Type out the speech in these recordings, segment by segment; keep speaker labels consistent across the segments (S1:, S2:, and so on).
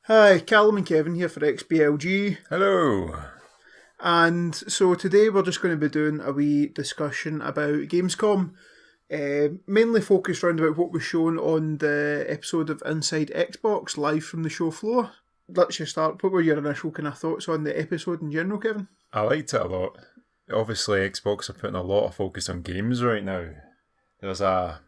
S1: Hi, Calum and Kevin here for XBLG.
S2: Hello.
S1: And so today we're just going to be doing a wee discussion about Gamescom. Mainly focused around about what was shown on the episode of Inside Xbox live from the show floor. Let's just start. What were your initial kind of thoughts on the episode in general, Kevin?
S2: I liked it a lot. Obviously, Xbox are putting a lot of focus on games right now. There's a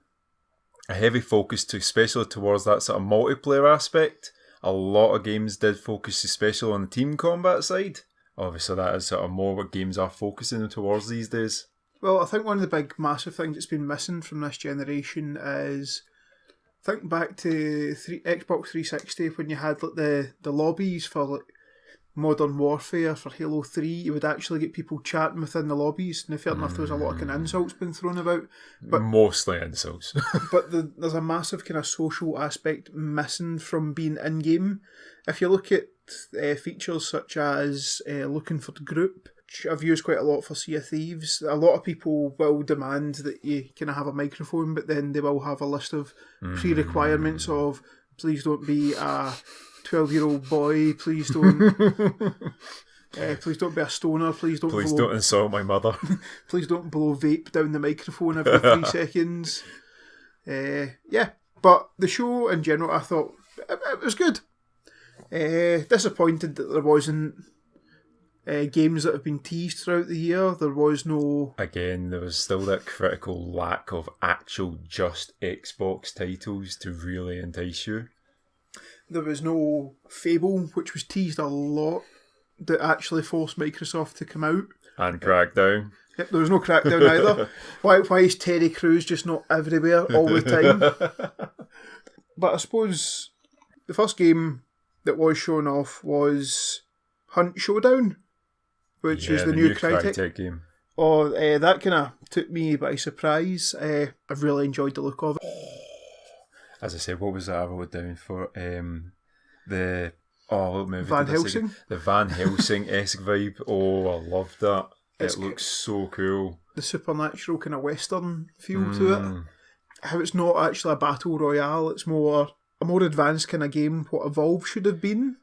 S2: heavy focus, especially towards that sort of multiplayer aspect. A lot of games did focus especially on the team combat side. Obviously, that is sort of more what games are focusing towards these days.
S1: Well, I think one of the big, massive things that's been missing from this generation is, think back to Xbox 360 when you had like the lobbies for like Modern Warfare, for Halo 3, you would actually get people chatting within the lobbies. And fair enough, there was a lot of kind of insults being thrown about. But
S2: mostly insults.
S1: but there's a massive kind of social aspect missing from being in-game. If you look at features such as looking for the group, which I've used quite a lot for Sea of Thieves, a lot of people will demand that you kind of have a microphone, but then they will have a list of pre-requirements of, please don't be a 12-year-old boy, please don't be a stoner, please don't
S2: insult my mother.
S1: Please don't blow vape down the microphone every 3 seconds. But the show in general, I thought it was good. Disappointed that there wasn't games that have been teased throughout the year. There was no...
S2: Again, there was still that critical lack of actual just Xbox titles to really entice you.
S1: There was no Fable, which was teased a lot, that actually forced Microsoft to come out.
S2: And Crackdown.
S1: Yep, there was no Crackdown either. Why is Terry Crews just not everywhere all the time? But I suppose the first game that was shown off was Hunt Showdown, which is the new Crytek
S2: game.
S1: That kind of took me by surprise. I've really enjoyed the look of it.
S2: As I said, what was that I wrote down for? The
S1: Van Helsing?
S2: The Van Helsing-esque vibe. Oh, I love that. It looks so cool.
S1: The supernatural kind of western feel to it. How it's not actually a battle royale, it's more a more advanced kind of game, what Evolve should have been.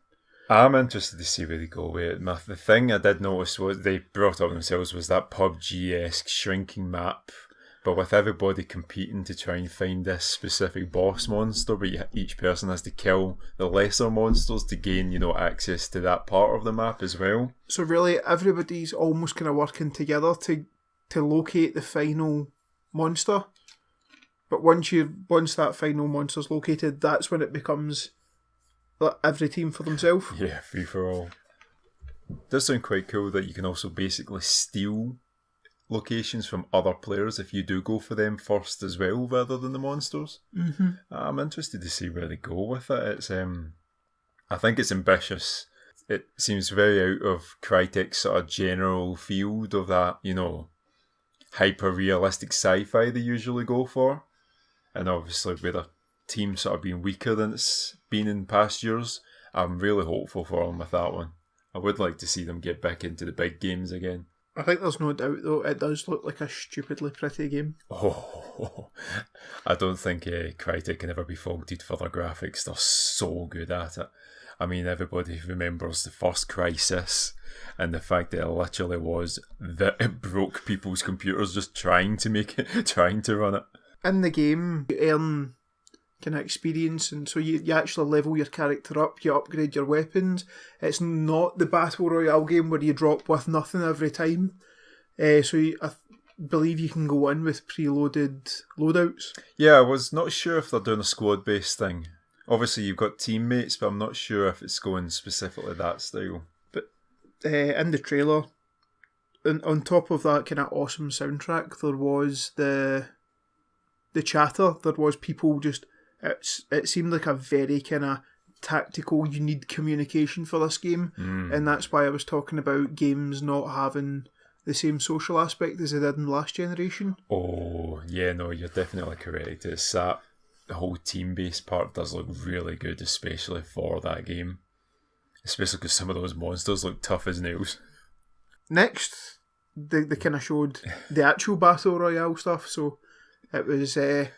S2: I'm interested to see where they go with it. The thing I did notice was they brought up themselves was that PUBG-esque shrinking map, but with everybody competing to try and find this specific boss monster, but each person has to kill the lesser monsters to gain, access to that part of the map as well.
S1: So really, everybody's almost kind of working together to locate the final monster. But once that final monster's located, that's when it becomes like every team for themselves.
S2: Yeah, free for all. It does sound quite cool that you can also basically steal locations from other players if you do go for them first as well, rather than the monsters.
S1: Mm-hmm.
S2: I'm interested to see where they go with it. It's I think it's ambitious. It seems very out of Crytek's sort of general field of that, hyper-realistic sci-fi they usually go for. And obviously with a team sort of being weaker than it's been in past years, I'm really hopeful for them with that one. I would like to see them get back into the big games again.
S1: I think there's no doubt, though, it does look like a stupidly pretty game.
S2: Oh, I don't think Crytek can ever be faulted for their graphics. They're so good at it. I mean, everybody remembers the first Crysis and the fact that it literally was that it broke people's computers just trying to run it.
S1: In the game, you earn kind of experience, and so you actually level your character up, you upgrade your weapons. It's not the Battle Royale game where you drop with nothing every time. I believe you can go in with preloaded loadouts.
S2: Yeah, I was not sure if they're doing a squad-based thing. Obviously you've got teammates, but I'm not sure if it's going specifically that style.
S1: But in the trailer, on top of that kind of awesome soundtrack, there was the chatter. There was people just... It seemed like a very kind of tactical, you need communication for this game, and that's why I was talking about games not having the same social aspect as they did in the last generation.
S2: Oh, yeah, no, you're definitely correct. It's that the whole team-based part does look really good, especially for that game. Especially because some of those monsters look tough as nails.
S1: Next, they kind of showed the actual Battle Royale stuff, so it was... a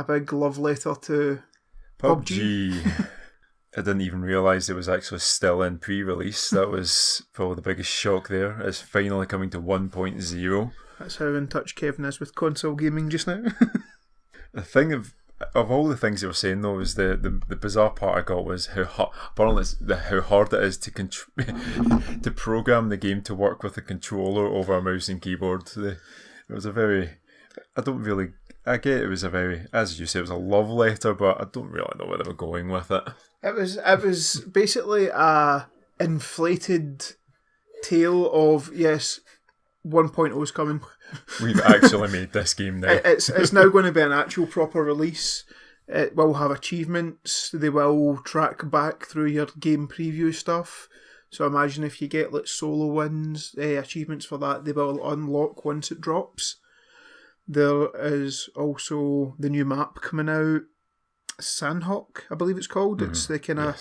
S1: big love letter to PUBG.
S2: I didn't even realise it was actually still in pre-release. That was probably the biggest shock there. It's finally coming to 1.0.
S1: That's how in touch Kevin is with console gaming just now.
S2: The thing of all the things they were saying though, was the bizarre part I got was how hard it is to to program the game to work with a controller over a mouse and keyboard. It was a very, I get it was a very, as you say, it was a love letter, but I don't really know where they were going with it.
S1: It was basically a inflated tale of, yes, 1.0 is coming.
S2: We've actually made this game now.
S1: It's now going to be an actual proper release. It will have achievements. They will track back through your game preview stuff. So imagine if you get like solo wins, achievements for that, they will unlock once it drops. There is also the new map coming out, Sandhawk, I believe it's called. It's the kind of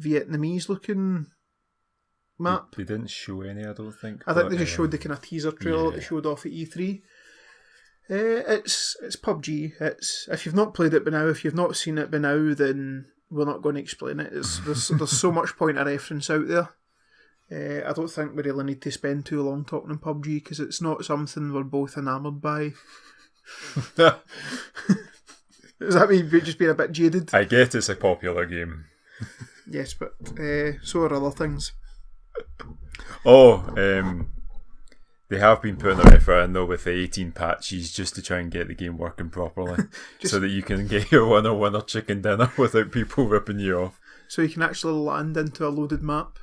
S1: Vietnamese looking map.
S2: They didn't show any, I don't think.
S1: I think they just showed the kind of teaser trailer that they showed off at E3. It's PUBG. If you've not played it by now, if you've not seen it by now, then we're not going to explain it. There's so much point of reference out there. I don't think we really need to spend too long talking on PUBG because it's not something we're both enamoured by. Does that mean just being a bit jaded?
S2: I get it's a popular game.
S1: Yes, but so are other things.
S2: They have been putting their effort in though with the 18 patches just to try and get the game working properly so that you can get your winner chicken dinner without people ripping you off.
S1: So you can actually land into a loaded map.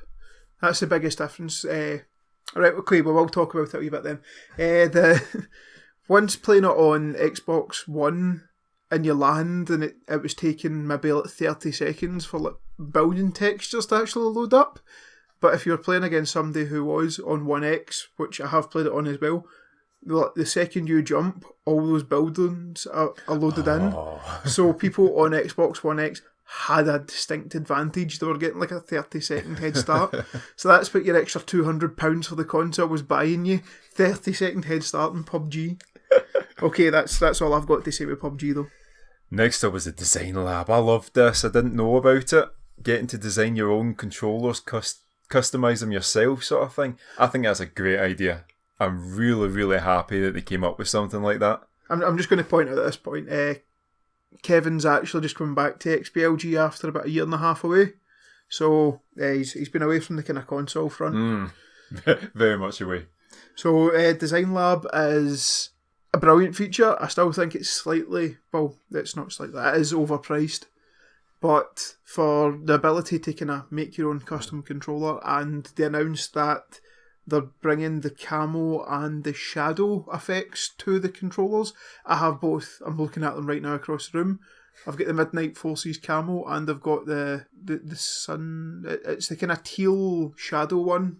S1: That's the biggest difference. Right, okay, well, we'll talk about it a wee bit then. Once playing it on Xbox One and you land and it was taking maybe like 30 seconds for like building textures to actually load up. But if you're playing against somebody who was on One X, which I have played it on as well, the second you jump, all those buildings are loaded in. So people on Xbox One X had a distinct advantage. They were getting like a 30-second head start. So that's what your extra £200 for the console was buying you. 30-second head start in PUBG. Okay, that's all I've got to say with PUBG though.
S2: Next up was the design lab. I loved this. I didn't know about it. Getting to design your own controllers, customise them yourself sort of thing. I think that's a great idea. I'm really, really happy that they came up with something like that.
S1: I'm just going to point out at this point, Kevin's actually just coming back to XBLG after about a year and a half away. So he's been away from the kind of console front.
S2: Very much away.
S1: So Design Lab is a brilliant feature. I still think it's slightly, well, it's not slightly, it is overpriced. But for the ability to kind of make your own custom controller, and they announced that they're bringing the camo and the shadow effects to the controllers. I have both. I'm looking at them right now across the room. I've got the Midnight Forces camo and I've got the sun. It's the kind of teal shadow one.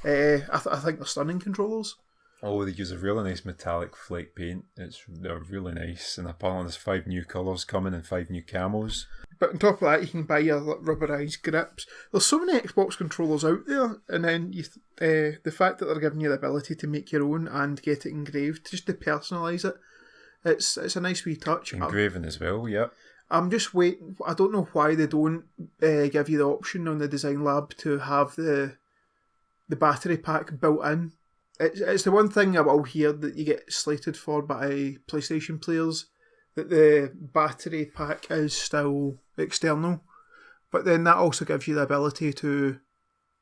S1: I think they're stunning controllers.
S2: Oh, they use a really nice metallic flake paint. They're really nice. And apparently there's 5 new colours coming and 5 new camos.
S1: But on top of that, you can buy your rubberised grips. There's so many Xbox controllers out there, and then the fact that they're giving you the ability to make your own and get it engraved, just to personalise it, it's a nice wee touch.
S2: Engraving as well, yeah.
S1: I'm just waiting. I don't know why they don't give you the option on the Design Lab to have the battery pack built in. It's the one thing I will hear that you get slated for by PlayStation players, that the battery pack is still external, but then that also gives you the ability to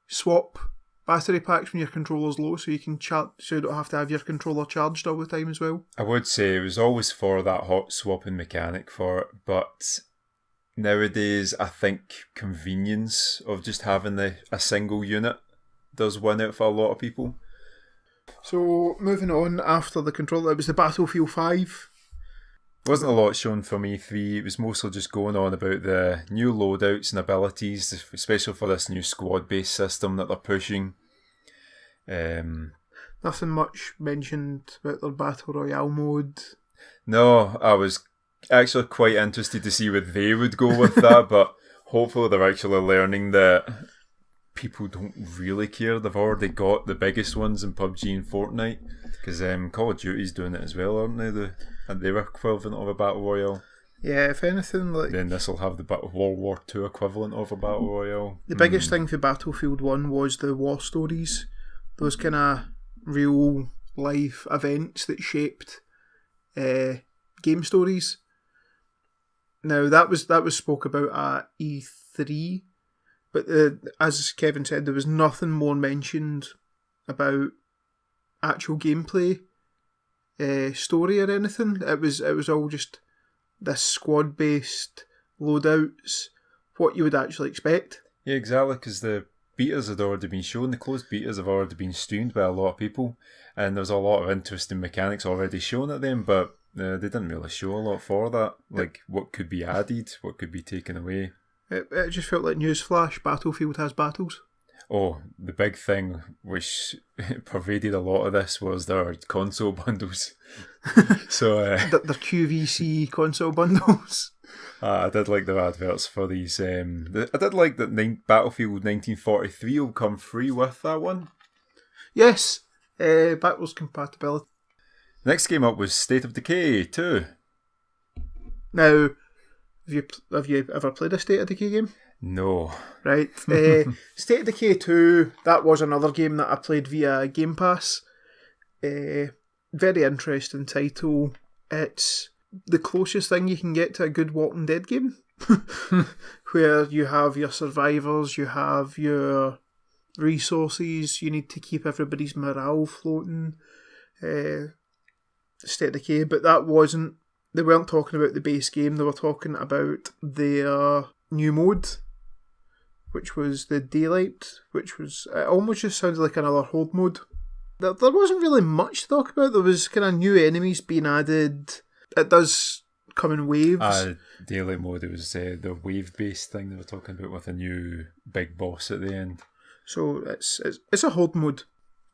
S1: swap battery packs when your controller's low, so you can so you don't have to have your controller charged all the time as well.
S2: I would say it was always for that hot swapping mechanic for it, but nowadays I think convenience of just having a single unit does win out for a lot of people.
S1: So moving on, after the controller, it was the Battlefield 5.
S2: Wasn't a lot shown from E3. It was mostly just going on about the new loadouts and abilities, especially for this new squad-based system that they're pushing.
S1: Nothing much mentioned about their Battle Royale mode.
S2: No, I was actually quite interested to see where they would go with that, but hopefully they're actually learning that people don't really care. They've already got the biggest ones in PUBG and Fortnite, because Call of Duty's doing it as well, aren't they? They were equivalent of a Battle Royale.
S1: Yeah, if anything, like
S2: then this will have the World War II equivalent of a battle royale.
S1: the biggest thing for Battlefield 1 was the war stories, those kind of real life events that shaped game stories. Now that was spoke about at E3, but as Kevin said, there was nothing more mentioned about actual gameplay, story or anything. It was all just this squad based loadouts, what you would actually expect.
S2: Yeah, exactly, because the betas had already been shown, the closed betas have already been streamed by a lot of people, and there's a lot of interesting mechanics already shown at them, but they didn't really show a lot for that, like what could be added, what could be taken away.
S1: It just felt like newsflash, Battlefield has battles.
S2: Oh, the big thing which pervaded a lot of this was their console bundles. So
S1: the QVC console bundles.
S2: I did like their adverts for these. I did like that Battlefield 1943 will come free with that one.
S1: Yes, backwards compatibility.
S2: Next game up was State of Decay 2.
S1: Now, have you ever played a State of Decay game?
S2: No.
S1: Right. State of Decay 2, that was another game that I played via Game Pass. Very interesting title. It's the closest thing you can get to a good Walking Dead game. Where you have your survivors, you have your resources, you need to keep everybody's morale floating. State of Decay, but that wasn't... They weren't talking about the base game, they were talking about their new mode, which was the Daylight, which was... It almost just sounded like another Horde mode. There wasn't really much to talk about. There was kind of new enemies being added. It does come in waves.
S2: Daylight mode, it was the wave-based thing they were talking about with a new big boss at the end.
S1: So it's a Horde mode.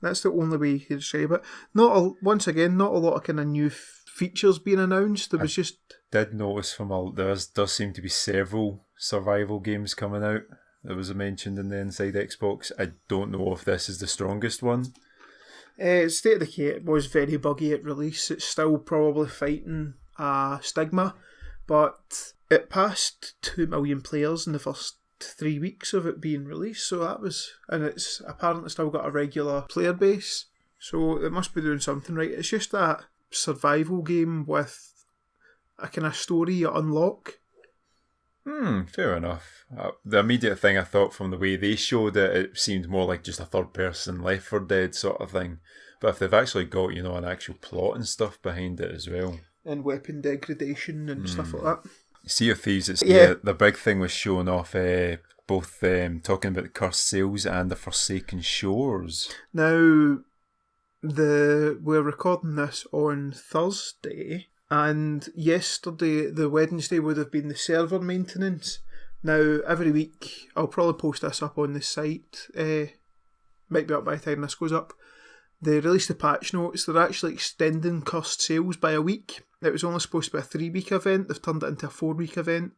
S1: That's the only way you can describe it. Once again, not a lot of kind of new features being announced. There was
S2: did notice there does seem to be several survival games coming out that was mentioned in the Inside Xbox. I don't know if this is the strongest one.
S1: State of Decay was very buggy at release. It's still probably fighting a stigma, but it passed 2 million players in the first 3 weeks of it being released, so that was... And it's apparently still got a regular player base, so it must be doing something right. It's just that survival game with a kind of story you unlock.
S2: Fair enough. The immediate thing I thought from the way they showed it seemed more like just a third-person Left 4 Dead sort of thing. But if they've actually got, an actual plot and stuff behind it as well.
S1: And weapon degradation and stuff like that.
S2: Sea of Thieves, the big thing was showing off both talking about the Cursed Sails and the Forsaken Shores.
S1: Now, we're recording this on Thursday, and yesterday, the Wednesday, would have been the server maintenance. Now, every week, I'll probably post this up on the site, might be up by the time this goes up. They released the patch notes. They're actually extending Cursed Sails by a week. It was only supposed to be a 3-week event. They've turned it into a 4-week event.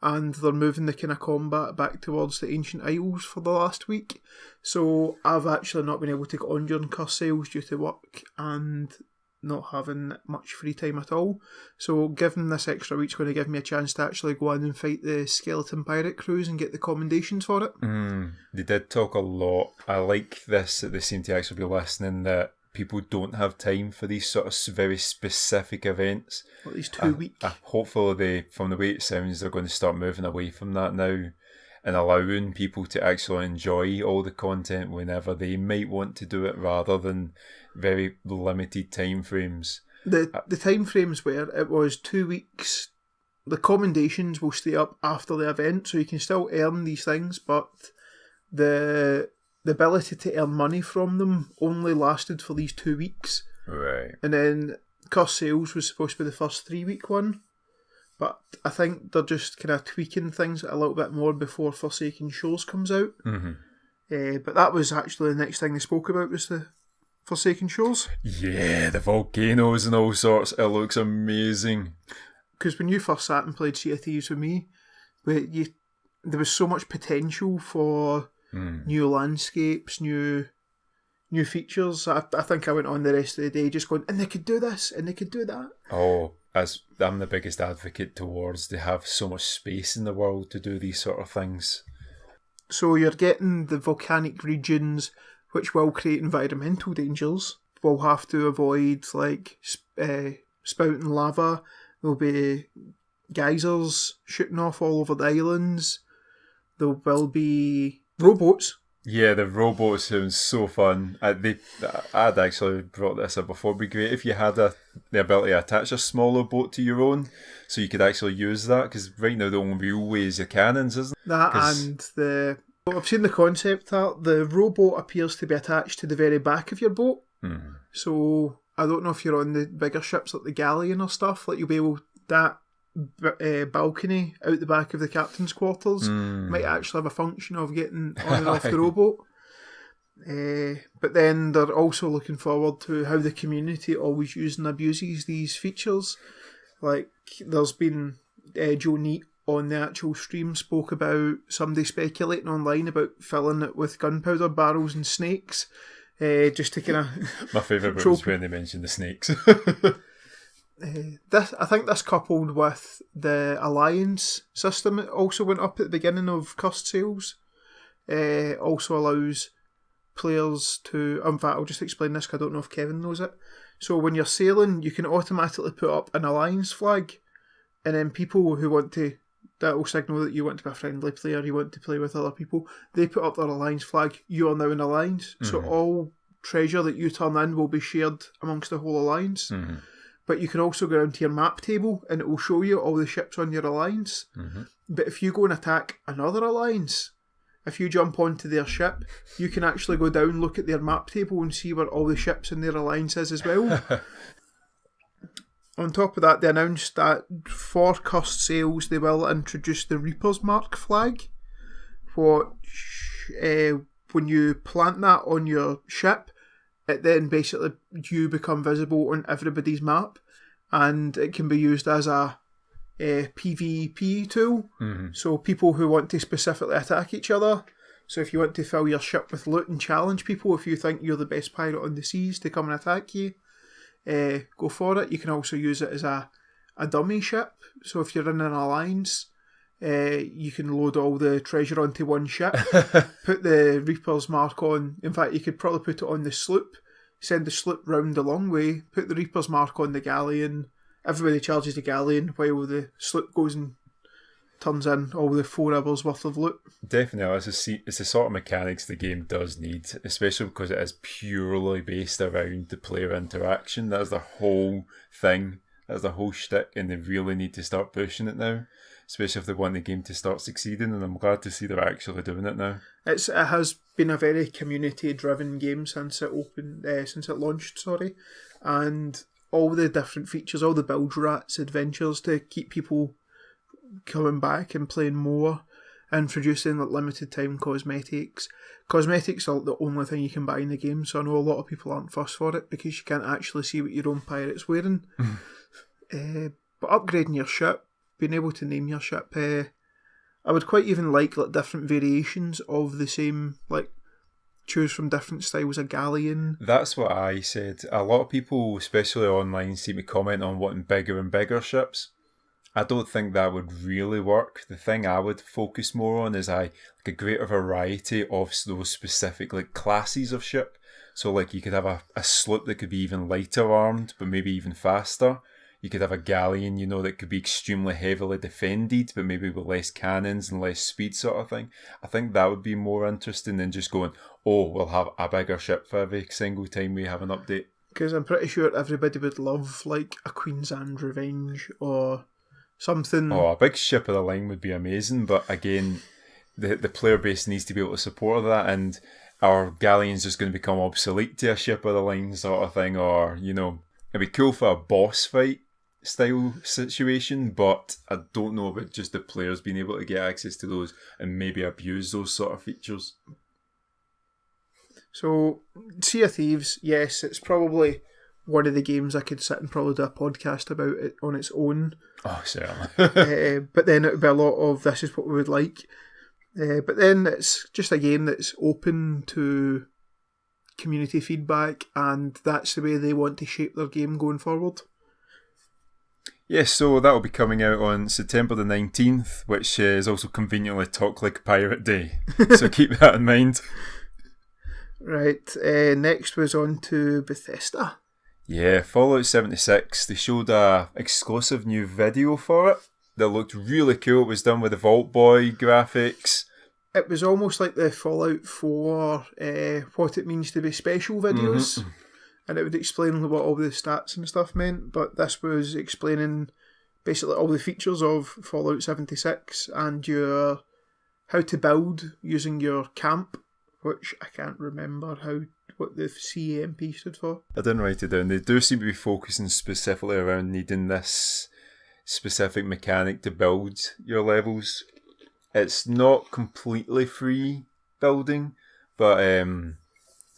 S1: And they're moving the kind of combat back towards the Ancient Isles for the last week. So I've actually not been able to get on during Cursed Sails due to work and not having much free time at all. So given this extra week's going to give me a chance to actually go in and fight the skeleton pirate crews and get the commendations for it.
S2: They did talk a lot. I like this, that they seem to actually be listening, that people don't have time for these sort of very specific events.
S1: At least 2 weeks.
S2: Hopefully, from the way it sounds, they're going to start moving away from that now and allowing people to actually enjoy all the content whenever they might want to do it, rather than very limited time frames.
S1: The time frames where it was 2 weeks, the commendations will stay up after the event, so you can still earn these things, but the ability to earn money from them only lasted for these 2 weeks.
S2: Right.
S1: And then Cursed Sails was supposed to be the first 3-week one, but I think they're just kind of tweaking things a little bit more before Forsaken Shores comes out. But that was actually the next thing they spoke about, was the Forsaken Shores.
S2: Yeah, the volcanoes and all sorts. It looks amazing.
S1: Because when you first sat and played Sea of Thieves with me, there was so much potential for new landscapes, new features. I think I went on the rest of the day just going, and they could do this, and they could do that.
S2: Oh, as I'm the biggest advocate towards, they have so much space in the world to do these sort of things.
S1: So you're getting the volcanic regions, which will create environmental dangers. We'll have to avoid like spouting lava. There'll be geysers shooting off all over the islands. There will be rowboats.
S2: Yeah, the rowboat sounds so fun. I'd actually brought this up before. It'd be great if you had the ability to attach a smaller boat to your own, so you could actually use that. Because right now the only real way is your cannons, isn't it?
S1: That and I've seen the concept art. The rowboat appears to be attached to the very back of your boat. So I don't know if you're on the bigger ships like the galleon or stuff. Like you'll be able that balcony out the back of the captain's quarters might actually have a function of getting on and off the rowboat. But then they're also looking forward to how the community always uses and abuses these features. Like there's been Joe Neat on the actual stream spoke about somebody speculating online about filling it with gunpowder barrels and snakes. Just to kind of
S2: my favourite bit was when they mentioned the snakes.
S1: I think this coupled with the alliance system, it also went up at the beginning of cursed sales. Also allows players to. In fact, I'll just explain this because I don't know if Kevin knows it. So when you're sailing, you can automatically put up an alliance flag, and then people who want to. That will signal that you want to be a friendly player, you want to play with other people. They put up their alliance flag, you are now an alliance. So all treasure that you turn in will be shared amongst the whole alliance. But you can also go down to your map table and it will show you all the ships on your alliance. But if you go and attack another alliance, if you jump onto their ship, you can actually go down, look at their map table and see where all the ships in their alliance is as well. On top of that, they announced that for cursed sales, they will introduce the Reaper's Mark flag, which, when you plant that on your ship, it then basically, you become visible on everybody's map, and it can be used as a PvP tool. So people who want to specifically attack each other. So if you want to fill your ship with loot and challenge people, if you think you're the best pirate on the seas to come and attack you, go for it. You can also use it as a dummy ship. So if you're in an alliance, you can load all the treasure onto one ship, put the Reaper's Mark on. In fact, you could probably put it on the sloop, send the sloop round a long way, put the Reaper's Mark on the galleon. Everybody charges the galleon while the sloop goes and turns in all the 4 hours worth of loot.
S2: Definitely, it's the sort of mechanics the game does need, especially because it is purely based around the player interaction. That's the whole thing. That's the whole shtick, and they really need to start pushing it now, especially if they want the game to start succeeding, and I'm glad to see they're actually doing it now.
S1: It has been a very community-driven game since it launched, and all the different features, all the build rats adventures to keep people coming back and playing more, introducing like limited time cosmetics. Cosmetics are the only thing you can buy in the game, so I know a lot of people aren't fussed for it because you can't actually see what your own pirate's wearing. But upgrading your ship, being able to name your ship, I would quite even like different variations of the same, like choose from different styles of galleon.
S2: That's what I said. A lot of people, especially online, seem to comment on wanting bigger and bigger ships. I don't think that would really work. The thing I would focus more on is a greater variety of those specific classes of ship. So you could have a sloop that could be even lighter armed, but maybe even faster. You could have a galleon, that could be extremely heavily defended, but maybe with less cannons and less speed sort of thing. I think that would be more interesting than just going, we'll have a bigger ship for every single time we have an update.
S1: Because I'm pretty sure everybody would love a Queen's End Revenge or something.
S2: A big ship of the line would be amazing, but again, the player base needs to be able to support that, and our galleon's just going to become obsolete to a ship of the line sort of thing, or, it'd be cool for a boss fight style situation, but I don't know about just the players being able to get access to those and maybe abuse those sort of features.
S1: So, Sea of Thieves, yes, it's probably one of the games I could sit and probably do a podcast about it on its own.
S2: Oh, certainly.
S1: But then it would be a lot of this is what we would like. But then it's just a game that's open to community feedback, and that's the way they want to shape their game going forward.
S2: Yes, so that'll be coming out on September the 19th, which is also conveniently Talk Like a Pirate Day. So keep that in mind.
S1: Right, next was on to Bethesda.
S2: Yeah, Fallout 76. They showed a exclusive new video for it that looked really cool. It was done with the Vault Boy graphics.
S1: It was almost like the Fallout 4 what it means to be special videos. Mm-hmm. And it would explain what all the stats and stuff meant, but this was explaining basically all the features of Fallout 76 and how to build using your camp, which I can't remember what the CAMP stood for.
S2: I didn't write it down. They do seem to be focusing specifically around needing this specific mechanic to build your levels. It's not completely free building, but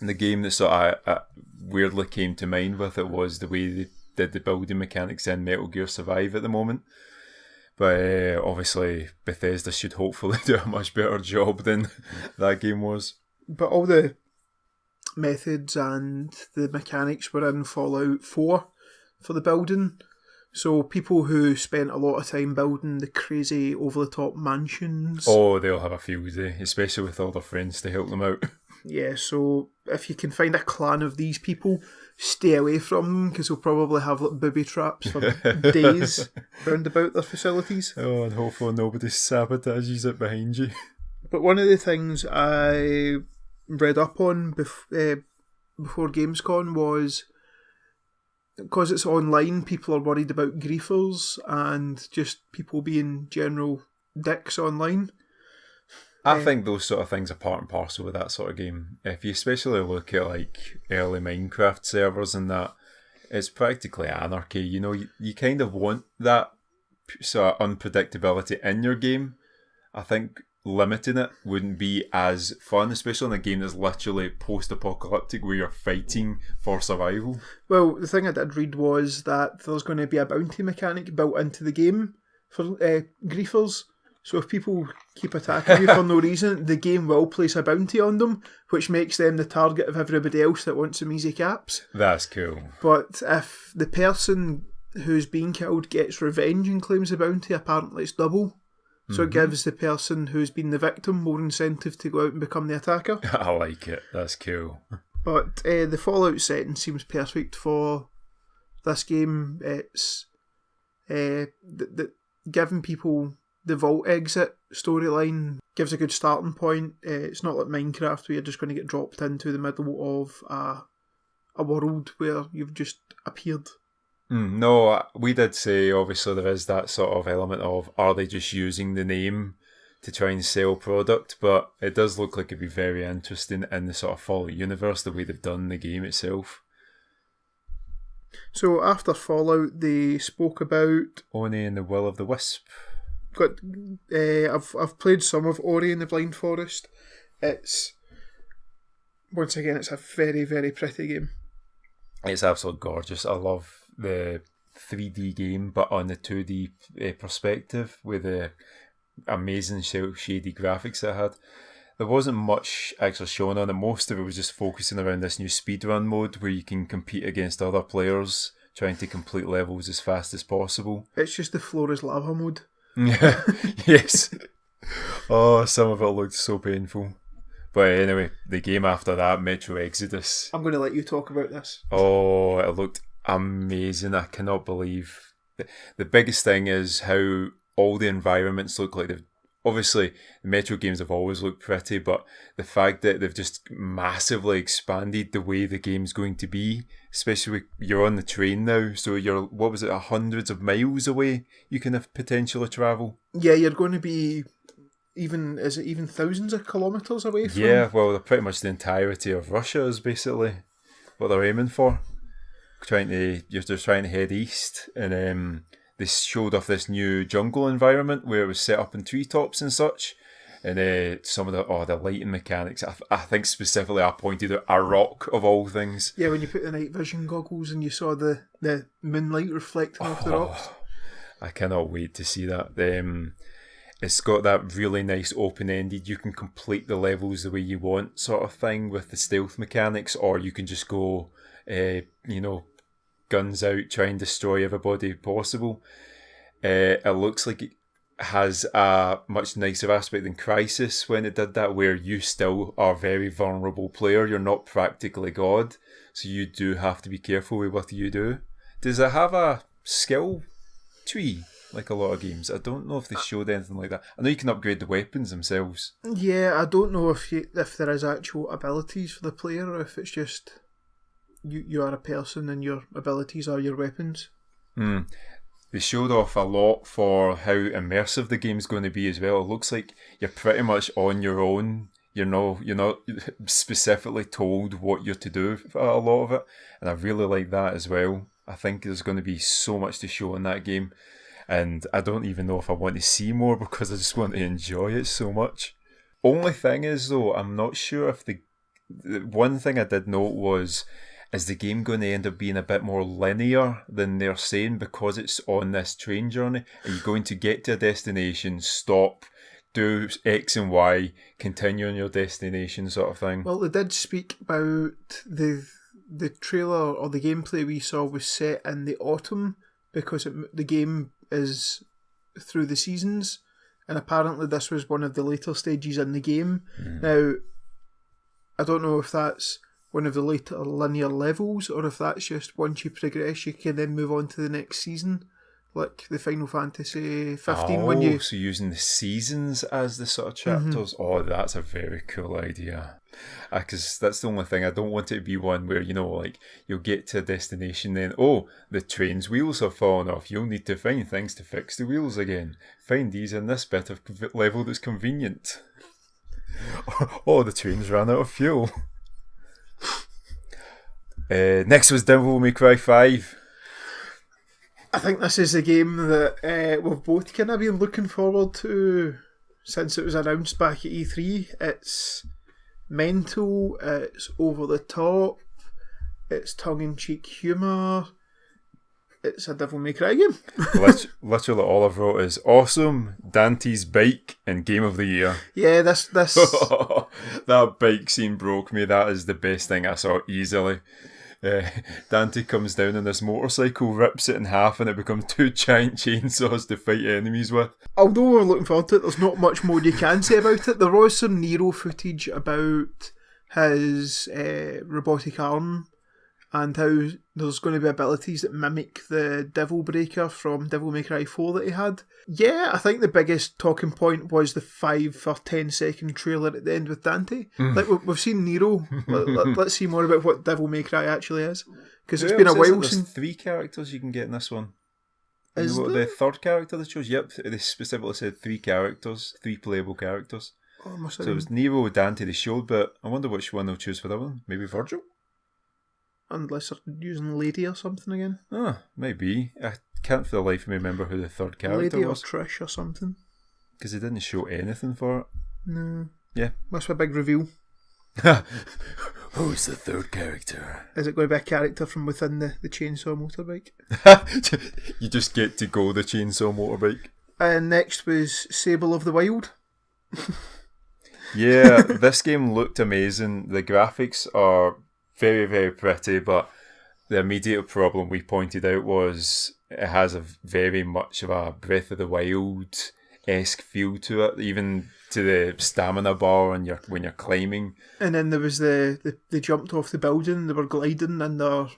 S2: the game that sort of weirdly came to mind with it was the way they did the building mechanics in Metal Gear Survive at the moment. But obviously Bethesda should hopefully do a much better job than that game was.
S1: But all the methods and the mechanics were in Fallout 4 for the building. So people who spent a lot of time building the crazy over-the-top mansions...
S2: Oh, they'll have a field day, especially with all their friends to help them out.
S1: Yeah, so if you can find a clan of these people, stay away from them, because they'll probably have like booby traps for days round about their facilities.
S2: Oh, and hopefully nobody sabotages it behind you.
S1: But one of the things I read up on before Gamescom was, because it's online, people are worried about griefers and just people being general dicks online.
S2: I think those sort of things are part and parcel with that sort of game. If you especially look at like early Minecraft servers and that, it's practically anarchy. You know, you kind of want that sort of unpredictability in your game. I think limiting it wouldn't be as fun, especially in a game that's literally post-apocalyptic where you're fighting for survival.
S1: Well, the thing I did read was that there's going to be a bounty mechanic built into the game for griefers. So if people keep attacking you for no reason, the game will place a bounty on them, which makes them the target of everybody else that wants some easy caps.
S2: That's cool.
S1: But if the person who's being killed gets revenge and claims the bounty, apparently it's double. So it gives the person who's been the victim more incentive to go out and become the attacker.
S2: I like it. That's cool.
S1: But the Fallout setting seems perfect for this game. It's giving people the vault exit storyline gives a good starting point. It's not like Minecraft where you're just going to get dropped into the middle of a world where you've just appeared.
S2: No, we did say obviously there is that sort of element of are they just using the name to try and sell product, but it does look like it'd be very interesting in the sort of Fallout universe, the way they've done the game itself.
S1: So after Fallout, they spoke about
S2: Ori and the Will of the Wisp.
S1: I've played some of Ori and the Blind Forest. It's a very, very pretty game. It's
S2: absolutely gorgeous. I love the 3D game, but on the 2D perspective with the amazing shady graphics it had. There wasn't much actually shown on it. Most of it was just focusing around this new speedrun mode where you can compete against other players trying to complete levels as fast as possible.
S1: It's just the floor is lava mode.
S2: Yes. Oh, some of it looked so painful. But anyway, the game after that, Metro Exodus.
S1: I'm going to let you talk about this.
S2: Oh, it looked amazing. I cannot believe. The biggest thing is how all the environments look like they've... Obviously, the Metro games have always looked pretty, but the fact that they've just massively expanded the way the game's going to be, especially you're on the train now, so you're, what was it, hundreds of miles away you can have potentially travel?
S1: Yeah, you're going to be even thousands of kilometres away from...
S2: Yeah, well, they're pretty much the entirety of Russia is basically what they're aiming for. You're just trying to head east, and they showed off this new jungle environment where it was set up in treetops and such, and some of the lighting mechanics. I think specifically I pointed out a rock of all things.
S1: Yeah, when you put the night vision goggles and you saw the moonlight reflecting off the rocks.
S2: I cannot wait to see that. It's got that really nice open-ended, you can complete the levels the way you want sort of thing with the stealth mechanics, or you can just go, guns out, try and destroy everybody possible. It looks like it has a much nicer aspect than Crysis when it did that, where you still are a very vulnerable player. You're not practically God, so you do have to be careful with what you do. Does it have a skill tree like a lot of games? I don't know if they showed anything like that. I know you can upgrade the weapons themselves.
S1: Yeah, I don't know if there is actual abilities for the player, or if it's just you are a person and your abilities are your weapons.
S2: They showed off a lot for how immersive the game's going to be as well. It looks like you're pretty much on your own. You're not specifically told what you're to do for a lot of it, and I really like that as well. I think there's going to be so much to show in that game, and I don't even know if I want to see more because I just want to enjoy it so much. Only thing is though, I'm not sure if the one thing I did note was, is the game going to end up being a bit more linear than they're saying because it's on this train journey? Are you going to get to a destination, stop, do X and Y, continue on your destination sort of thing?
S1: Well, they did speak about the trailer or the gameplay we saw was set in the autumn because the game is through the seasons, and apparently this was one of the later stages in the game. Now, I don't know if that's one of the later linear levels, or if that's just once you progress you can then move on to the next season, like the Final Fantasy 15 when you...
S2: so using the seasons as the sort of chapters. Oh, that's a very cool idea, because that's the only thing. I don't want it to be one where, like, you'll get to a destination, then the train's wheels have fallen off, you'll need to find things to fix the wheels again, find these in this bit of level that's convenient. The train's ran out of fuel. Next was Devil May Cry 5.
S1: I think this is a game that we've both kind of been looking forward to since it was announced back at E3. It's mental, it's over the top, it's tongue-in-cheek humour, it's a Devil May Cry game.
S2: Literally all I've wrote is awesome, Dante's bike, and game of the year.
S1: Yeah, this
S2: that bike scene broke me. That is the best thing I saw easily. Dante comes down on this motorcycle, rips it in half, and it becomes two giant chainsaws to fight enemies with.
S1: Although we're looking forward to it, there's not much more you can say about it. There was some Nero footage about his robotic arm and how there's going to be abilities that mimic the Devil Breaker from Devil May Cry 4 that he had. Yeah, I think the biggest talking point was the 5 for 10 second trailer at the end with Dante. Like, we've seen Nero. Let's see more about what Devil May Cry actually is. Because it's been a while since...
S2: There's 3 characters you can get in this one.
S1: Is
S2: you know the third character they chose? Yep, they specifically said 3 characters, 3 playable characters. So it was Nero, Dante they showed, but I wonder which one they'll choose for that one. Maybe Virgil?
S1: Unless they're using Lady or something again.
S2: Maybe. I can't for the life of me remember who the third character
S1: Lady
S2: was.
S1: Or Trish or something.
S2: Because they didn't show anything for it.
S1: No.
S2: Yeah.
S1: Must be a big reveal.
S2: Who's the third character?
S1: Is it going to be a character from within the chainsaw motorbike?
S2: You just get to go the chainsaw motorbike.
S1: And next was Sable of the Wild.
S2: Yeah, this game looked amazing. The graphics are very, very pretty, but the immediate problem we pointed out was it has a very much of a Breath of the Wild-esque feel to it, even to the stamina bar when you're climbing. And
S1: then there was they jumped off the building, they were gliding, and their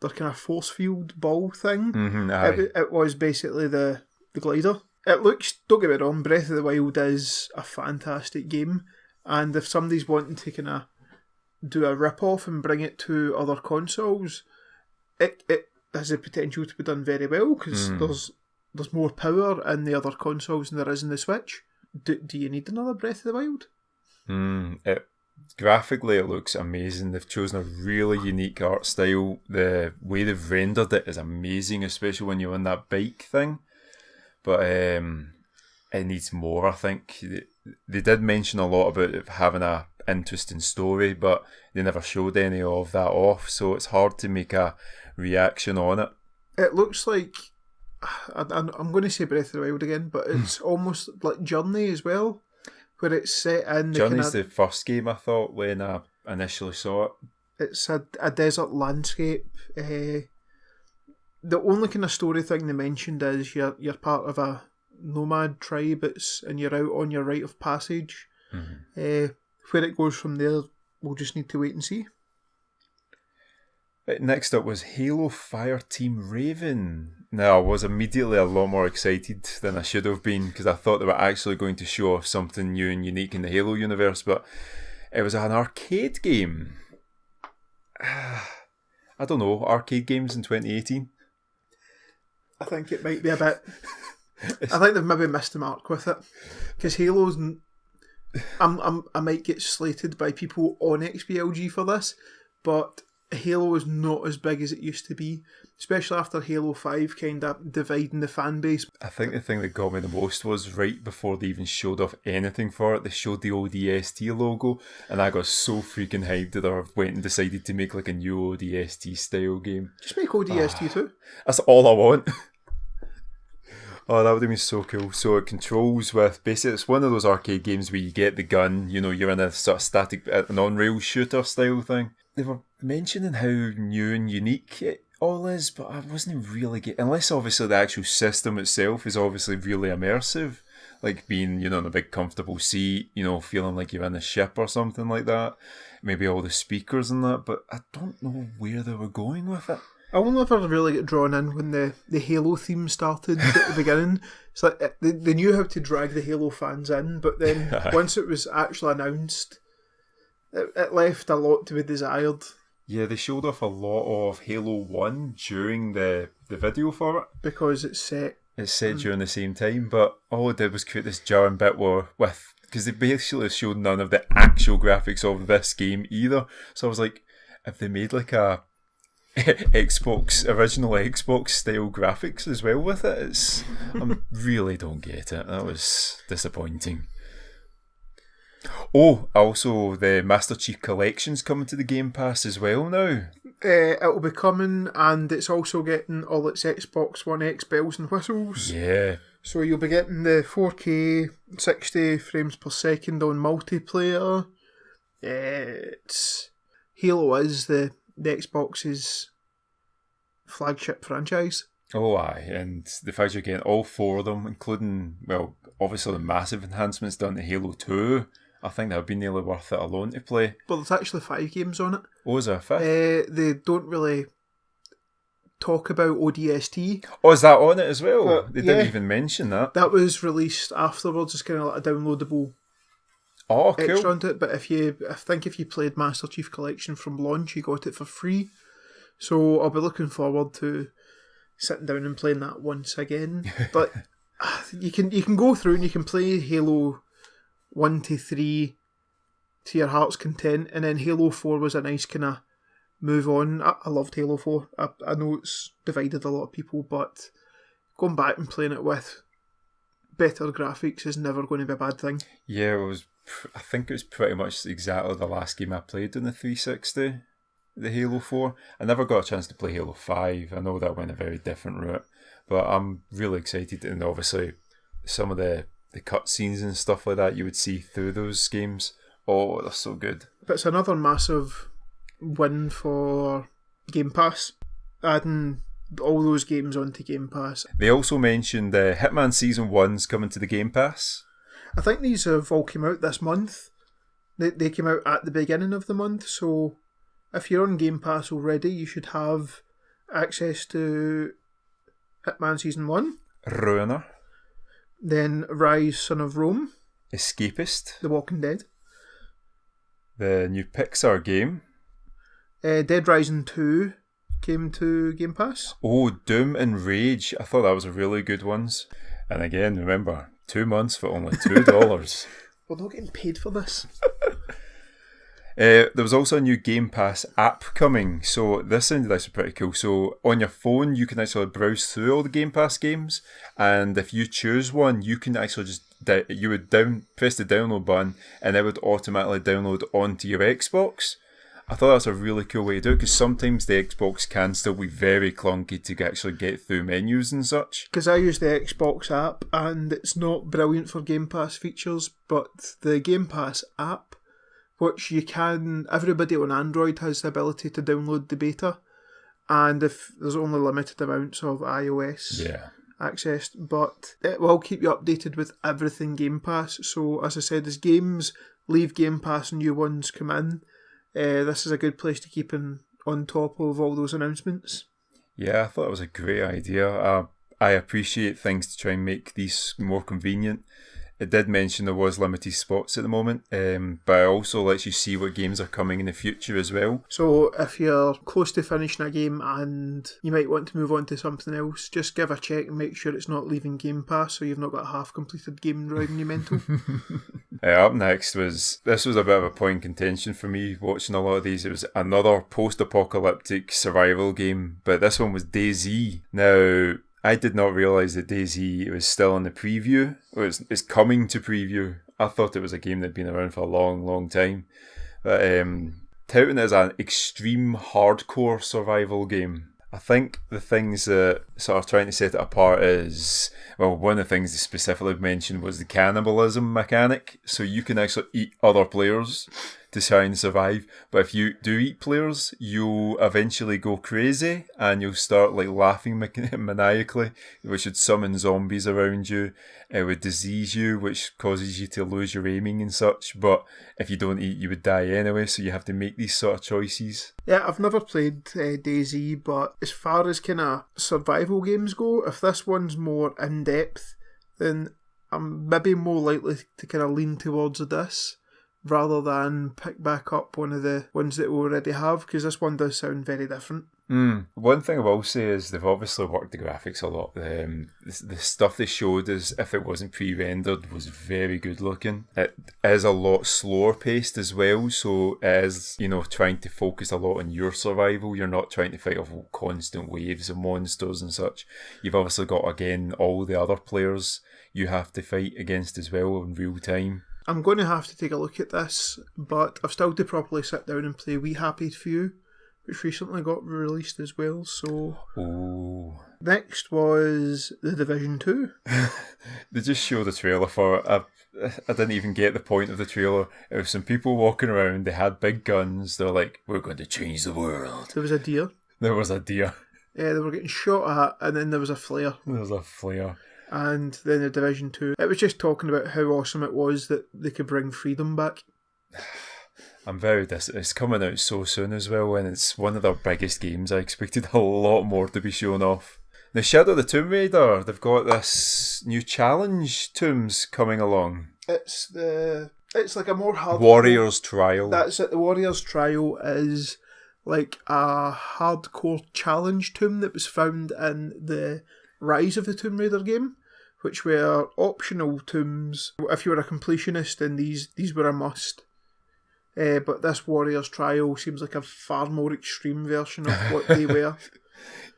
S1: kind of force field ball thing. It was basically the glider. It looks, don't get me wrong, Breath of the Wild is a fantastic game, and if somebody's wanting to kind of do a rip-off and bring it to other consoles, it has the potential to be done very well, because there's more power in the other consoles than there is in the Switch. Do you need another Breath of the Wild?
S2: Graphically it looks amazing. They've chosen a really unique art style. The way they've rendered it is amazing, especially when you're on that bike thing. But it needs more, I think. They did mention a lot about it having a interesting story, but they never showed any of that off, so it's hard to make a reaction on it. It
S1: looks like, I'm going to say Breath of the Wild again, but it's almost like Journey as well, where it's set in...
S2: Journey's the first game I thought when I initially saw it.
S1: It's a desert landscape The only kind of story thing they mentioned is you're part of a nomad tribe, and you're out on your rite of passage.
S2: Mm-hmm.
S1: Where it goes from there, we'll just need to wait and see.
S2: Next up was Halo Fireteam Raven. Now, I was immediately a lot more excited than I should have been, because I thought they were actually going to show off something new and unique in the Halo universe, but it was an arcade game. I don't know, arcade games in 2018?
S1: I think it might be a bit... I think they've maybe missed the mark with it, because Halo's... I might get slated by people on XBLG for this, but Halo is not as big as it used to be, especially after Halo 5 kind of dividing the fan base.
S2: I think the thing that got me the most was right before they even showed off anything for it, they showed the ODST logo, and I got so freaking hyped that I went and decided to make like a new ODST style game.
S1: Just make ODST too.
S2: That's all I want. Oh, that would have been so cool. So it controls with, basically it's one of those arcade games where you get the gun, you're in a sort of static, an on-rail shooter style thing. They were mentioning how new and unique it all is, but I wasn't really getting, unless obviously the actual system itself is obviously really immersive, like being, in a big comfortable seat, feeling like you're in a ship or something like that. Maybe all the speakers and that, but I don't know where they were going with it.
S1: I will never really get drawn in when the Halo theme started at the beginning. It's like they knew how to drag the Halo fans in, but then once it was actually announced, it left a lot to be desired.
S2: Yeah, they showed off a lot of Halo 1 during the video for it.
S1: Because it's set.
S2: It's set during the same time, but all it did was create this jarring bit because they basically showed none of the actual graphics of this game either. So I was like, if they made like a original Xbox style graphics as well with it, I really don't get it. That was disappointing. Oh, also the Master Chief Collection's coming to the Game Pass as well now.
S1: It'll be coming, and it's also getting all its Xbox One X bells and whistles.
S2: Yeah.
S1: So you'll be getting the 4K 60 frames per second on multiplayer. Halo is the Xbox's flagship franchise.
S2: Oh, aye, and the fact you're getting all four of them, including, well, obviously the massive enhancements done to Halo 2, I think that would be nearly worth it alone to play.
S1: But there's actually 5 games on it.
S2: Oh, is there a 5th?
S1: They don't really talk about ODST.
S2: Oh, is that on it as well? They didn't even mention that.
S1: That was released afterwards, it's kind of like a downloadable
S2: extra
S1: cool. Onto it. But if you played Master Chief Collection from launch, you got it for free. So I'll be looking forward to sitting down and playing that once again. But you can go through and you can play Halo 1 to 3 to your heart's content, and then Halo 4 was a nice kind of move on. I loved Halo 4. I know it's divided a lot of people, but going back and playing it with better graphics is never going to be a bad thing.
S2: Yeah, I think it was pretty much exactly the last game I played on the 360, the Halo 4. I never got a chance to play Halo 5. I know that went a very different route, but I'm really excited, and obviously some of the cutscenes and stuff like that you would see through those games. Oh, they're so good. But
S1: it's another massive win for Game Pass, adding all those games onto Game Pass.
S2: They also mentioned Hitman Season 1's coming to the Game Pass.
S1: I think these have all come out this month. They came out at the beginning of the month, so if you're on Game Pass already, you should have access to Hitman Season 1.
S2: Ruiner.
S1: Then Rise, Son of Rome.
S2: Escapist.
S1: The Walking Dead.
S2: The new Pixar game.
S1: Dead Rising 2 came to Game Pass.
S2: Oh, Doom and Rage. I thought that was a really good ones. And again, remember, 2 months for only $2.
S1: We're not getting paid for this.
S2: There was also a new Game Pass app coming, so this sounded actually pretty cool. So on your phone, you can actually browse through all the Game Pass games, and if you choose one, you can actually just you would press the download button, and it would automatically download onto your Xbox. I thought that's a really cool way to do it, because sometimes the Xbox can still be very clunky to actually get through menus and such.
S1: Because I use the Xbox app, and it's not brilliant for Game Pass features, but the Game Pass app, which everybody on Android has the ability to download the beta, and if there's only limited amounts of iOS
S2: Yeah.
S1: accessed, but it will keep you updated with everything Game Pass. So as I said, as games leave Game Pass and new ones come in, this is a good place to keep on top of all those announcements.
S2: Yeah, I thought it was a great idea. I appreciate things to try and make these more convenient. It did mention there was limited spots at the moment, but it also lets you see what games are coming in the future as well.
S1: So if you're close to finishing a game and you might want to move on to something else, just give a check and make sure it's not leaving Game Pass so you've not got a half-completed game driving you mental.
S2: Up next this was a bit of a point of contention for me watching a lot of these. It was another post-apocalyptic survival game, but this one was DayZ. Now, I did not realise that DayZ was still in the preview. It's coming to preview. I thought it was a game that had been around for a long, long time. But touting it as an extreme hardcore survival game. I think the things that sort of trying to set it apart is, well, one of the things they specifically mentioned was the cannibalism mechanic. So you can actually eat other players to try and survive. But if you do eat players, you'll eventually go crazy and you'll start like laughing maniacally, which would summon zombies around you. It would disease you, which causes you to lose your aiming and such. But if you don't eat, you would die anyway. So you have to make these sort of choices.
S1: Yeah, I've never played DayZ, but as far as kind of survival games go, if this one's more in-depth, then I'm maybe more likely to kind of lean towards this rather than pick back up one of the ones that we already have, because this one does sound very different.
S2: One thing I will say is they've obviously worked the graphics a lot. The stuff they showed us, if it wasn't pre-rendered, was very good looking. It is a lot slower paced as well, so it is, trying to focus a lot on your survival. You're not trying to fight off constant waves of monsters and such. You've obviously got, again, all the other players you have to fight against as well in real time.
S1: I'm going to have to take a look at this, but I've still to properly sit down and play We Happy Few, which recently got released as well. So next was The Division 2.
S2: They just showed the trailer for it. I didn't even get the point of the trailer. It was some people walking around, they had big guns, they're like, we're going to change the world.
S1: There was a deer.
S2: There was a deer.
S1: Yeah, they were getting shot at, and then there was a flare.
S2: There was a flare.
S1: And then The Division 2. It was just talking about how awesome it was that they could bring freedom back.
S2: I'm very it's coming out so soon as well, and it's one of their biggest games. I expected a lot more to be shown off. Now, Shadow of the Tomb Raider, they've got this new challenge tombs coming along.
S1: It's like a more hardcore...
S2: Warrior's Trial.
S1: That's it. The Warrior's Trial is like a hardcore challenge tomb that was found in the Rise of the Tomb Raider game, which were optional tombs. If you were a completionist, then these were a must. But this Warrior's Trial seems like a far more extreme version of what they were.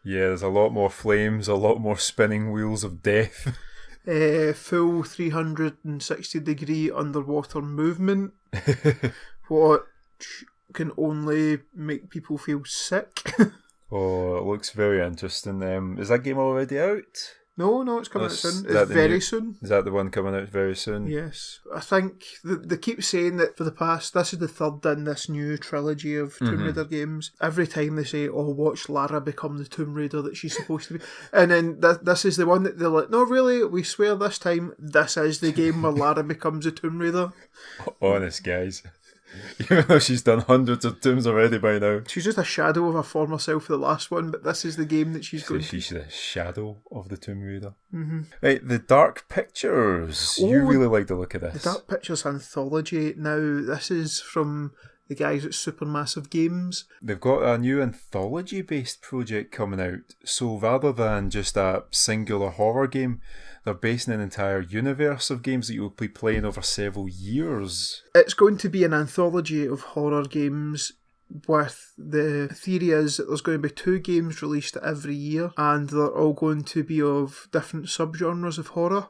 S2: Yeah, there's a lot more flames, a lot more spinning wheels of death.
S1: Full 360-degree underwater movement, which can only make people feel sick.
S2: Oh, it looks very interesting. Is that game already out?
S1: No, it's coming out soon. It's very soon.
S2: Is that the one coming out very soon?
S1: Yes. I think they keep saying that for the past, this is the third in this new trilogy of Tomb Raider games. Every time they say, watch Lara become the Tomb Raider that she's supposed to be. And then this is the one that they're like, no, really, we swear this time, this is the game where Lara becomes a Tomb Raider.
S2: Honest, guys. Even though she's done hundreds of tombs already by now.
S1: She's just a shadow of her former self for the last one, but this is the game that she's going to...
S2: She's the shadow of the Tomb Raider.
S1: Mm-hmm.
S2: Right, the Dark Pictures. You really like the look of this.
S1: The Dark Pictures anthology. Now, this is from the guys at Supermassive Games.
S2: They've got a new anthology-based project coming out. So rather than just a singular horror game, they're basing an entire universe of games that you'll be playing over several years.
S1: It's going to be an anthology of horror games with the theory is that there's going to be 2 games released every year and they're all going to be of different subgenres of horror.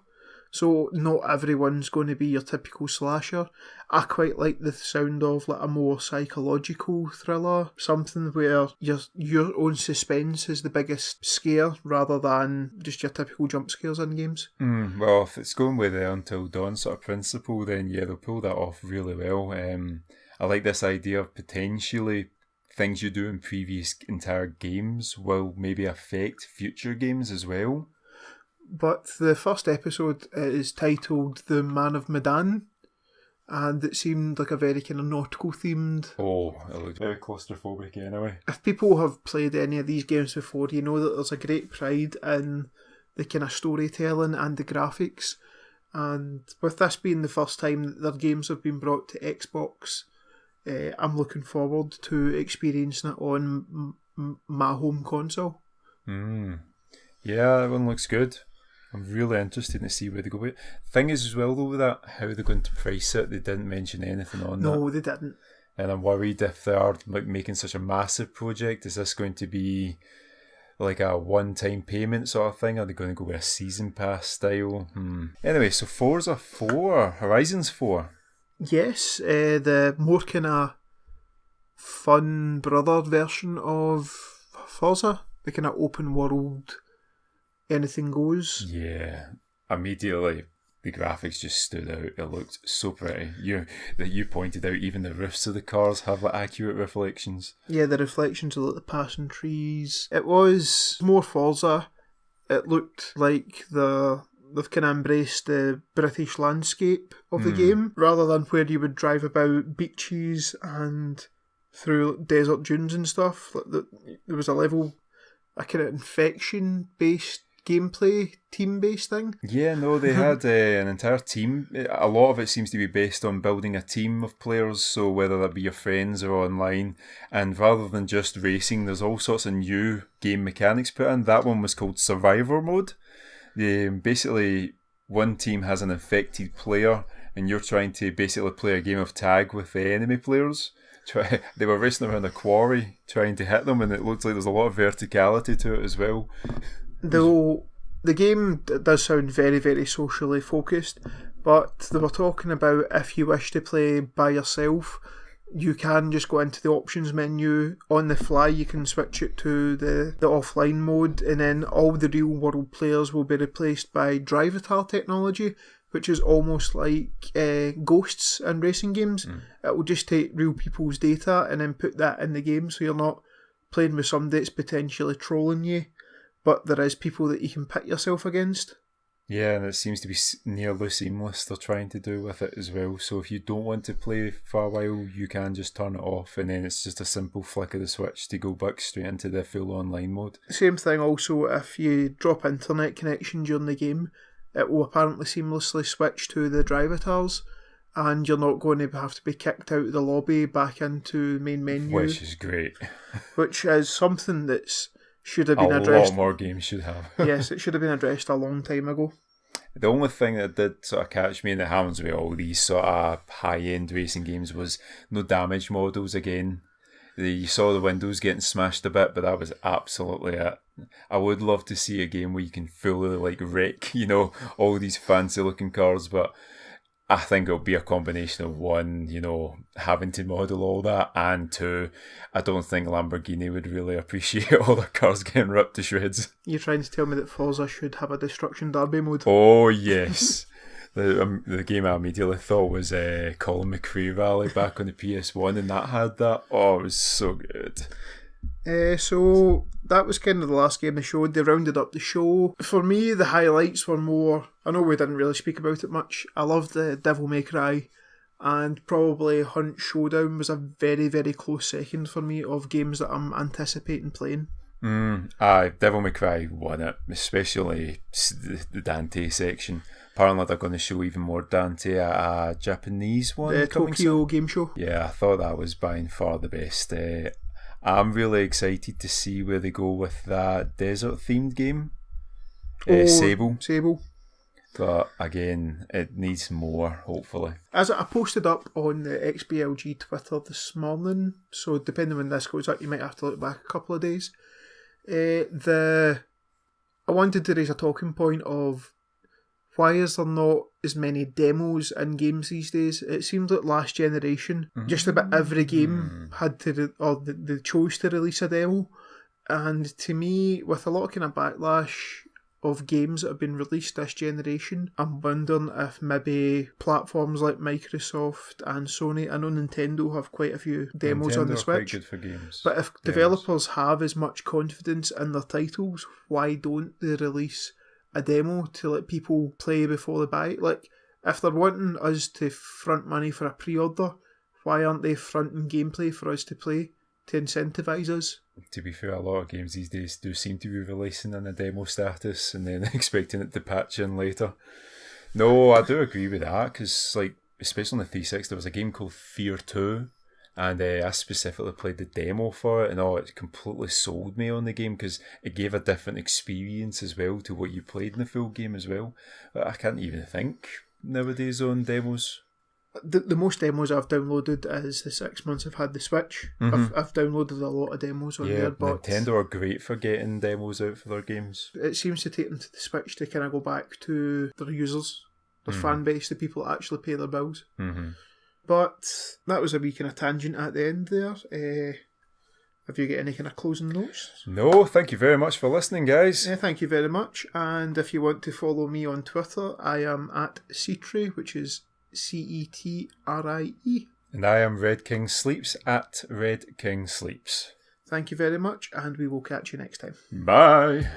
S1: So not everyone's going to be your typical slasher. I quite like the sound of like a more psychological thriller, something where your own suspense is the biggest scare rather than just your typical jump scares in games.
S2: Well, if it's going with the Until Dawn sort of principle, then yeah, they'll pull that off really well. I like this idea of potentially things you do in previous entire games will maybe affect future games as well.
S1: But the first episode is titled The Man of Medan, and it seemed like a very kind of nautical themed.
S2: Oh, it looked very claustrophobic anyway.
S1: If people have played any of these games before, you know that there's a great pride in the kind of storytelling and the graphics. And with this being the first time that their games have been brought to Xbox, I'm looking forward to experiencing it on my home console.
S2: Yeah, that one looks good. I'm really interested to see where they go with it. Thing is as well though with that, how they're going to price it, they didn't mention anything on that.
S1: No, they didn't.
S2: And I'm worried if they are making such a massive project, is this going to be like a one-time payment sort of thing? Are they going to go with a season pass style? Anyway, so Forza 4, Horizons 4.
S1: Yes, the more kind of fun brother version of Forza, the kind of open world, anything goes.
S2: Yeah, immediately the graphics just stood out. It looked so pretty. You pointed out even the roofs of the cars have like accurate reflections.
S1: Yeah, the reflections of like the passing trees. It was more Forza. It looked like they've kind of embraced the British landscape of the game, rather than where you would drive about beaches and through desert dunes and stuff. Like there was a level, a kind of infection-based gameplay, team-based thing.
S2: Yeah, no, they had an entire team. A lot of it seems to be based on building a team of players, so whether that be your friends or online, and rather than just racing, there's all sorts of new game mechanics put in. That one was called Survivor Mode. Basically, one team has an infected player, and you're trying to basically play a game of tag with the enemy players. They were racing around a quarry trying to hit them, and it looked like there's a lot of verticality to it as well.
S1: Though the game does sound very, very socially focused, but they were talking about if you wish to play by yourself, you can just go into the options menu on the fly. You can switch it to the offline mode, and then all the real world players will be replaced by Drivatar technology, which is almost like ghosts in racing games. It will just take real people's data and then put that in the game, so you're not playing with somebody that's potentially trolling you, but there is people that you can pit yourself against.
S2: Yeah, and it seems to be nearly seamless they're trying to do with it as well. So if you don't want to play for a while, you can just turn it off, and then it's just a simple flick of the switch to go back straight into the full online mode.
S1: Same thing also, if you drop internet connection during the game, it will apparently seamlessly switch to the Drivatars, and you're not going to have to be kicked out of the lobby back into the main menu.
S2: Which is great.
S1: Which is something that's should have been addressed.
S2: A lot more games should have.
S1: Yes, it should have been addressed a long time ago.
S2: The only thing that did sort of catch me, and it happens with all these sort of high-end racing games, was no damage models again. You saw the windows getting smashed a bit, but that was absolutely it. I would love to see a game where you can fully like wreck, all these fancy-looking cars, but I think it'll be a combination of one, having to model all that, and two, I don't think Lamborghini would really appreciate all their cars getting ripped to shreds.
S1: You're trying to tell me that Forza should have a Destruction Derby mode?
S2: Oh, yes. The game I immediately thought was Colin McRae Rally back on the PS1, and that had that. Oh, it was so good.
S1: So that was kind of the last game they showed. They rounded up the show. For me, the highlights were more, I know we didn't really speak about it much, I loved the Devil May Cry, and probably Hunt Showdown was a very, very close second for me of games that I'm anticipating playing.
S2: Devil May Cry won it, especially the Dante section. Apparently they're going to show even more Dante at a Japanese one.
S1: The Tokyo Game Show.
S2: Yeah, I thought that was by far the best. I'm really excited to see where they go with that desert-themed game. Sable. But again, it needs more, hopefully.
S1: As I posted up on the XBLG Twitter this morning, so depending when this goes up, you might have to look back a couple of days. I wanted to raise a talking point of why is there not as many demos in games these days? It seemed like last generation, just about every game had to, they chose to release a demo. And to me, with a lot of kind of backlash of games that have been released this generation. I'm wondering if maybe platforms like Microsoft and Sony, I know Nintendo have quite a few demos on the Switch.
S2: Quite good for games.
S1: But if developers have as much confidence in their titles, why don't they release a demo to let people play before they buy it? Like, if they're wanting us to front money for a pre-order, why aren't they fronting gameplay for us to play to incentivise us?
S2: To be fair, a lot of games these days do seem to be releasing in a demo status and then expecting it to patch in later. No, I do agree with that, because, like, especially on the 360, there was a game called Fear 2, and I specifically played the demo for it, and it completely sold me on the game, because it gave a different experience as well to what you played in the full game as well. But I can't even think nowadays on demos.
S1: The most demos I've downloaded is the 6 months I've had the Switch.
S2: Mm-hmm.
S1: I've downloaded a lot of demos on there, but
S2: Nintendo are great for getting demos out for their games.
S1: It seems to take them to the Switch to kind of go back to their users, their fan base, the people that actually pay their bills.
S2: Mm-hmm.
S1: But that was a wee kind of tangent at the end there. Have you got any kind of closing notes?
S2: No, thank you very much for listening, guys.
S1: Yeah, thank you very much. And if you want to follow me on Twitter, I am at Petrie, which is Cetrie.
S2: And I am Red King Sleeps at Red King Sleeps.
S1: Thank you very much, and we will catch you next time.
S2: Bye.